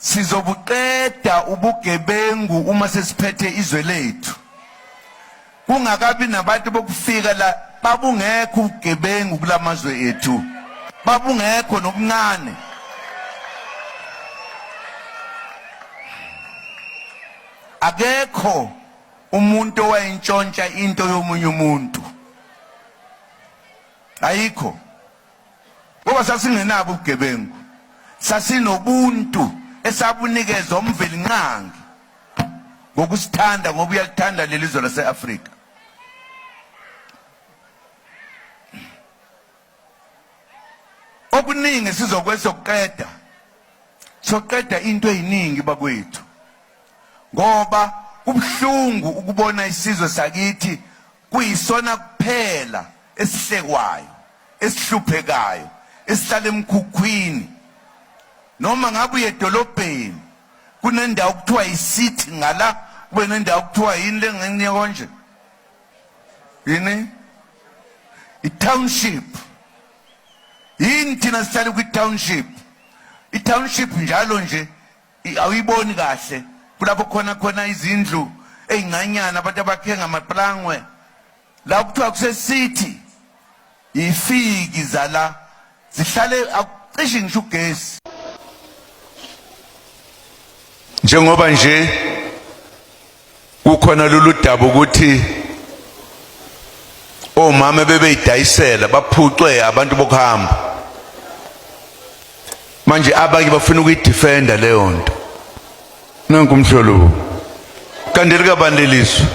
sizobuqeda ubugebengu uma sesiphethe izwe lethu. Kungakabi nabantu bokufika la babungekho ubugebengu kulamazwe ethu. Babungekho nobuncane. Akekho umuntu owayintshontsha into yomunye umuntu. Ayikho. Ngoba sasingenabo ubugebengu. Sasinobuntu esabunikeza umveli nqangi. Ngokusithanda ngoba uyalithanda lelizwe lase-Afrika. Okuningi sizokwesokuqeda. Soqeda into eziningi bakwethu. Ngoba kubhlungu ukubona isizwe sakithi kuyisona kuphela esihlekwayo, esihluphekayo, esihlala emkhukhwini. Noma ngabe uye edolobheni kunendawo kuthiwa yisithi ngala kube nendawo kuthiwa yini lengene konje. Yini? I-township. Yini thina sihlala kwi-township? I-township njalo nje awuyiboni kahle. Kulapho khona izindlu ezincanyana abantu abakhe ngamaplangwe. La kuthiwa kusesithi ifiki zala zihlale akucishi ngisho ugesi. Njengoba nje kukhona lolu daba ukuthi omama bebeyidayisela baphucwe abantu bokuhamba. Manje abanye bafuna ukuyidefenda leyo nto. Nanku umhlolo. Kanti likabani lelizwe?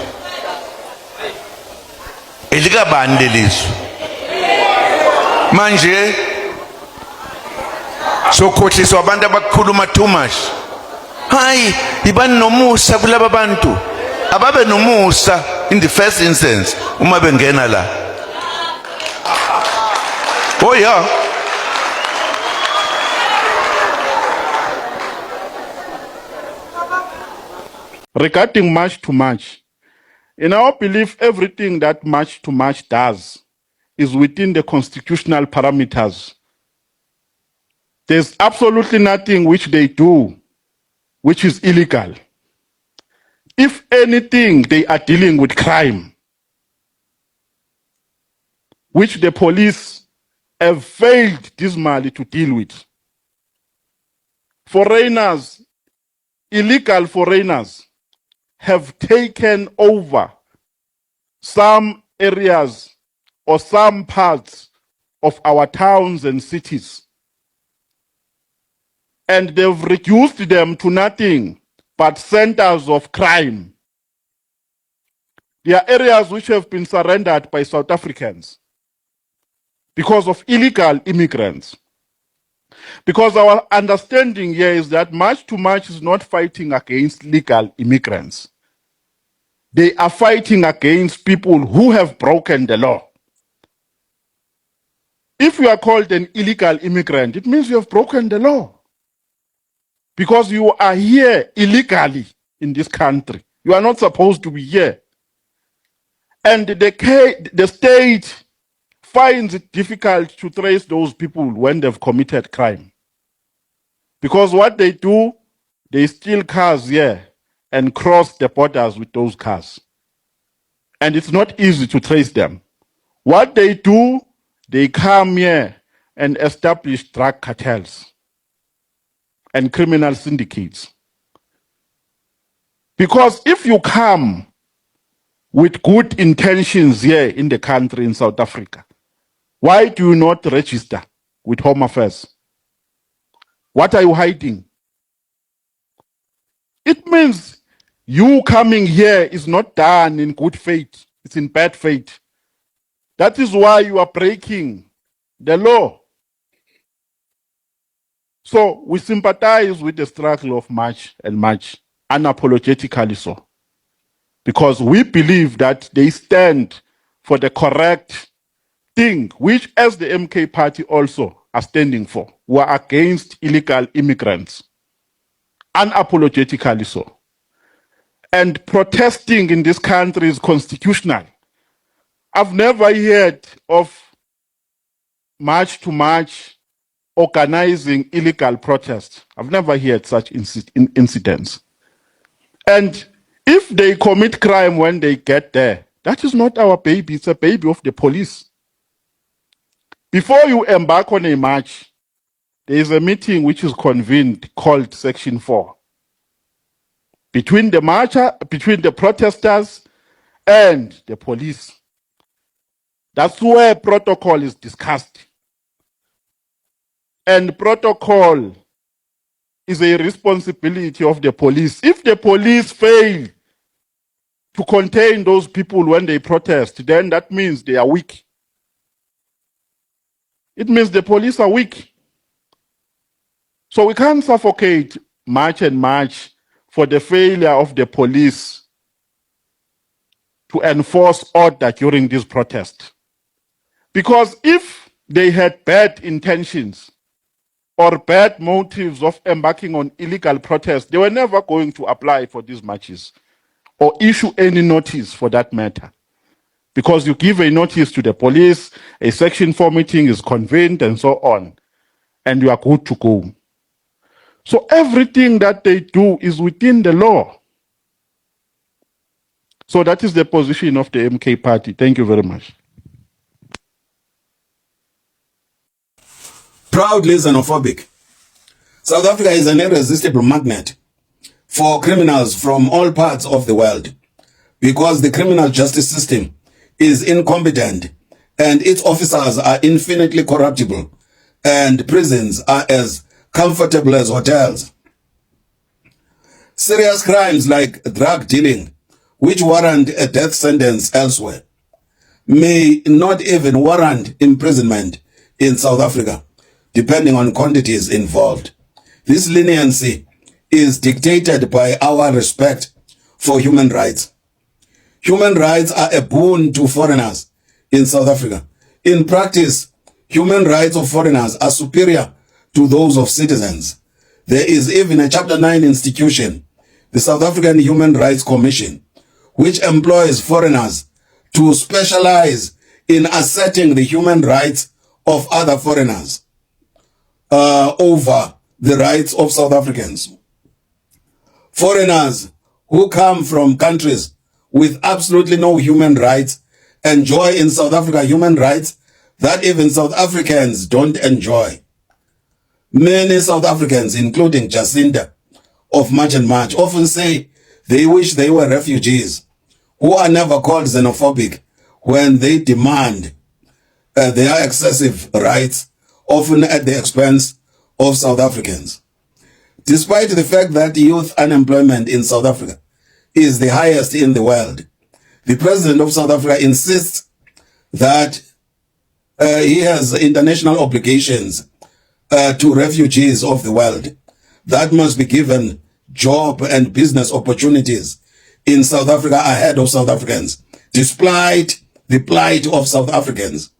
Elikabani lelizwe? Manje sokhohliswa abantu abakhuluma too much. Hayi, ibani nomusa kulaba bantu. Ababe nomusa in the first instance uma bengena la. Oh yeah. Regarding March to March, in our belief, everything that March to March does is within the constitutional parameters. There's absolutely nothing which they do which is illegal. If anything, they are dealing with crime, which the police have failed dismally to deal with. Foreigners, illegal foreigners, have taken over some areas or some parts of our towns and cities. And they've reduced them to nothing but centers of crime. There are areas which have been surrendered by South Africans because of illegal immigrants. Because our understanding here is that March to March is not fighting against legal immigrants. They are fighting against people who have broken the law. If you are called an illegal immigrant, it means you have broken the law. Because you are here illegally in this country. You are not supposed to be here. And the state finds it difficult to trace those people when they've committed crime. Because what they do, they steal cars here and cross the borders with those cars. And it's not easy to trace them. What they do, they come here and establish drug cartels and criminal syndicates. Because if you come with good intentions here in the country, in South Africa, why do you not register with Home Affairs? What are you hiding? It means you coming here is not done in good faith. It's in bad faith. That is why you are breaking the law. So we sympathize with the struggle of March and March, unapologetically so. Because we believe that they stand for the correct thing, which as the MK party also are standing for. We are against illegal immigrants, unapologetically so. And protesting in this country is constitutional. I've never heard of March to March organizing illegal protests. I've never heard such incidents. And if they commit crime when they get there, that is not our baby, it's a baby of the police. Before you embark on a march, there is a meeting which is convened called Section 4. Between the protesters and the police. That's where protocol is discussed. And protocol is a responsibility of the police. If the police fail to contain those people when they protest, then that means they are weak. It means the police are weak. So we can't suffocate march and march for the failure of the police to enforce order during this protest. Because if they had bad intentions or bad motives of embarking on illegal protests, they were never going to apply for these marches or issue any notice for that matter. Because you give a notice to the police, a Section 4 meeting is convened and so on, and you are good to go. So everything that they do is within the law. So that is the position of the MK party. Thank you very much. Proudly xenophobic. South Africa is an irresistible magnet for criminals from all parts of the world because the criminal justice system is incompetent and its officers are infinitely corruptible and prisons are as comfortable as hotels. Serious crimes like drug dealing, which warrant a death sentence elsewhere, may not even warrant imprisonment in South Africa, depending on quantities involved. This leniency is dictated by our respect for human rights. Human rights are a boon to foreigners in South Africa. In practice, human rights of foreigners are superior to those of citizens. There is even a Chapter 9 institution, the South African Human Rights Commission, which employs foreigners to specialize in asserting the human rights of other foreigners over the rights of South Africans. Foreigners who come from countries with absolutely no human rights enjoy in South Africa human rights that even South Africans don't enjoy. Many South Africans, including Jacinda of March and March, often say they wish they were refugees who are never called xenophobic when they demand their excessive rights, often at the expense of South Africans. Despite the fact that youth unemployment in South Africa is the highest in the world, the president of South Africa insists that he has international obligations to refugees of the world that must be given job and business opportunities in South Africa ahead of South Africans, despite the plight of South Africans.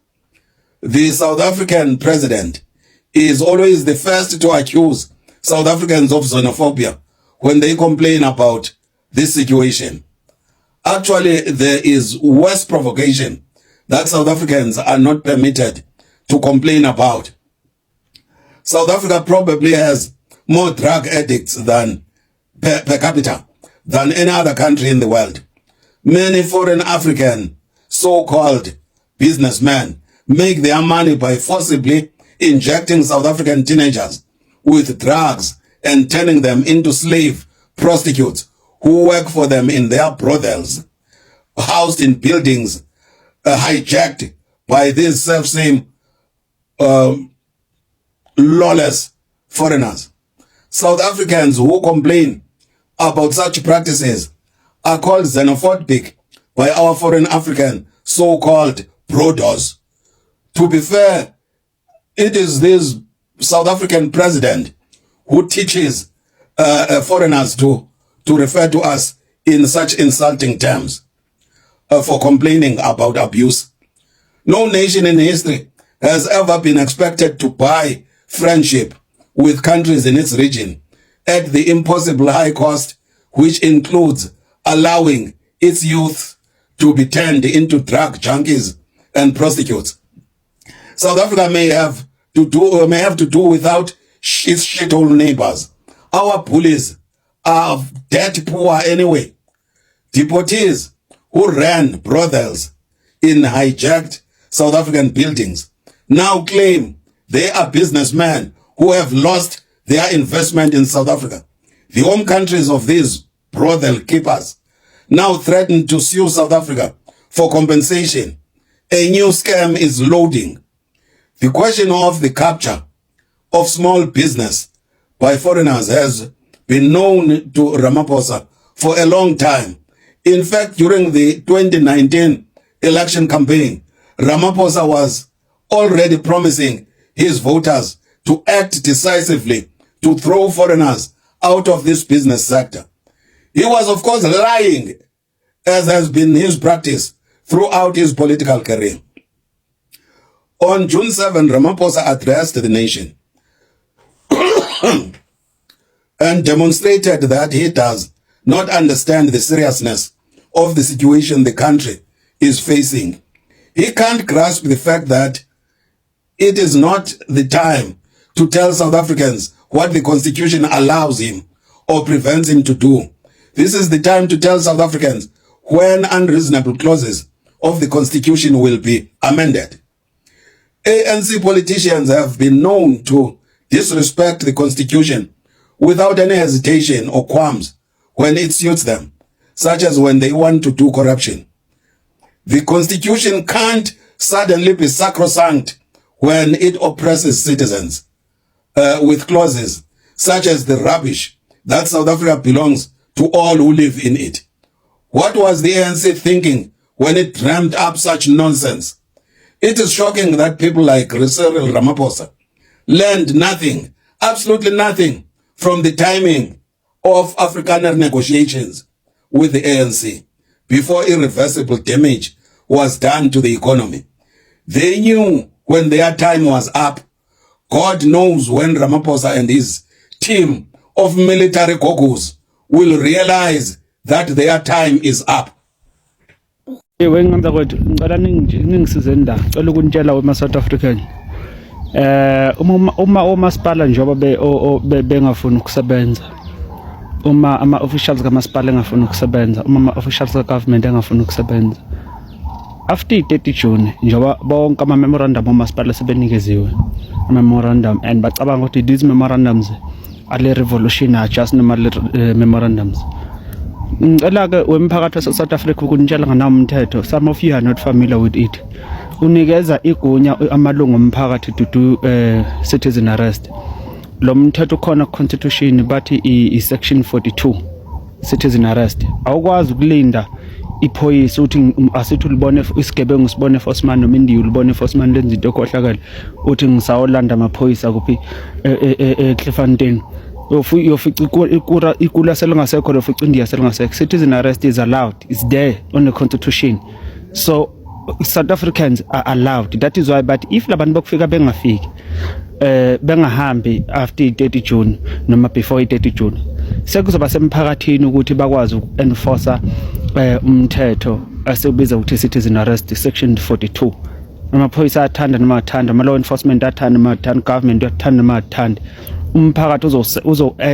The South African president is always the first to accuse South Africans of xenophobia when they complain about this situation. Actually, there is worse provocation that South Africans are not permitted to complain about. South Africa probably has more drug addicts than per capita than any other country in the world. Many foreign African so-called businessmen make their money by forcibly injecting South African teenagers with drugs and turning them into slave prostitutes who work for them in their brothels, housed in buildings hijacked by these self-same lawless foreigners. South Africans who complain about such practices are called xenophobic by our foreign African so-called brothers. To be fair, it is this South African president who teaches foreigners to refer to us in such insulting terms for complaining about abuse. No nation in history has ever been expected to buy friendship with countries in its region at the impossible high cost, which includes allowing its youth to be turned into drug junkies and prostitutes. South Africa may have to do without its shithole neighbors. Our bullies are dirt poor anyway. Deportees who ran brothels in hijacked South African buildings now claim they are businessmen who have lost their investment in South Africa. The home countries of these brothel keepers now threaten to sue South Africa for compensation. A new scam is loading. The question of the capture of small business by foreigners has been known to Ramaphosa for a long time. In fact, during the 2019 election campaign, Ramaphosa was already promising his voters to act decisively to throw foreigners out of this business sector. He was, of course, lying, as has been his practice throughout his political career. On June 7, Ramaphosa addressed the nation and demonstrated that he does not understand the seriousness of the situation the country is facing. He can't grasp the fact that it is not the time to tell South Africans what the Constitution allows him or prevents him to do. This is the time to tell South Africans when unreasonable clauses of the Constitution will be amended. ANC politicians have been known to disrespect the Constitution without any hesitation or qualms when it suits them, such as when they want to do corruption. The Constitution can't suddenly be sacrosanct when it oppresses citizens with clauses such as the rubbish that South Africa belongs to all who live in it. What was the ANC thinking when it dreamt up such nonsense? It is shocking that people like Cyril Ramaphosa learned nothing, absolutely nothing, from the timing of Afrikaner negotiations with the ANC before irreversible damage was done to the economy. They knew when their time was up. God knows when Ramaphosa and his team of military goggles will realize that their time is up. Wengenza kwethu ngicela ningisize ndaba ngicela ukunitshela wema South African uma omasipala njengoba bengafuni ukusebenza, uma ama officials kamasipala engafuni ukusebenza, uma ama officials ka government engafuni ukusebenza, after 30 June njengoba bonke ama memorandum omasipala sebenikeziwe memorandum, and bacabanga ukuthi these memorandums ale revolution are just normal memorandums. Ngicela ke wemphakathi wase South Africa ukunitshela nganawo umthetho. Some of you are not familiar with it. Unikeza igunya amalungu omphakathi to do citizen arrest. Lo mthetho khona constitution bathi i section 42 citizen arrest. Awukwazi ukulinda iphoyisa uthi asithi ulibone isigebengu sibone Fosman noma indiyo ulibone Fosman lenza into ekhohlakala uthi ngisawolanda amaphoyisa kuphi eCliffantini. Yofica ikula selingasekho lofica India selingasekho. Citizen arrest is allowed, it's there on the constitution, so South Africans are allowed. That is why, but if labantu bokufika bengafiki bengahambi after 30 June noma before 30 June, sekuzoba semphakathini ukuthi bakwazi ukenforce umthetho asebiza ukuthi citizen arrest section 42. Amaphoyisa athanda noma athanda, ama law enforcement athanda noma athanda, government athanda noma athanda, umphakathi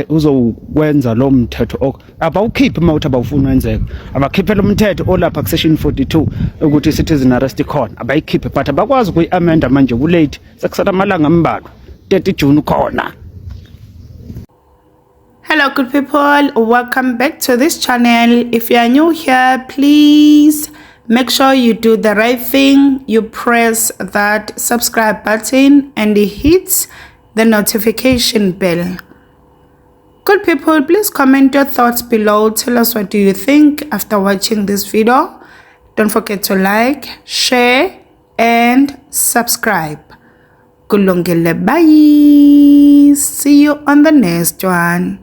uzokwenza lo mthetho abawukhiphe mawuthi abawufuna wenzeka, abakhiphe lo mthetho olapha ku section 42 ukuthi citizen arrest khona abayikhiphe, but abakwazi ukuyi-amenda manje ku late, sekusala amalanga ambalwa 30 June khona. Hello good people, welcome back to this channel. If you are new here, please make sure you do the right thing. You press that subscribe button and hit the notification bell. Good people, please comment your thoughts below. Tell us what do you think after watching this video. Don't forget to like, share and subscribe. Kulungile, bye. See you on the next one.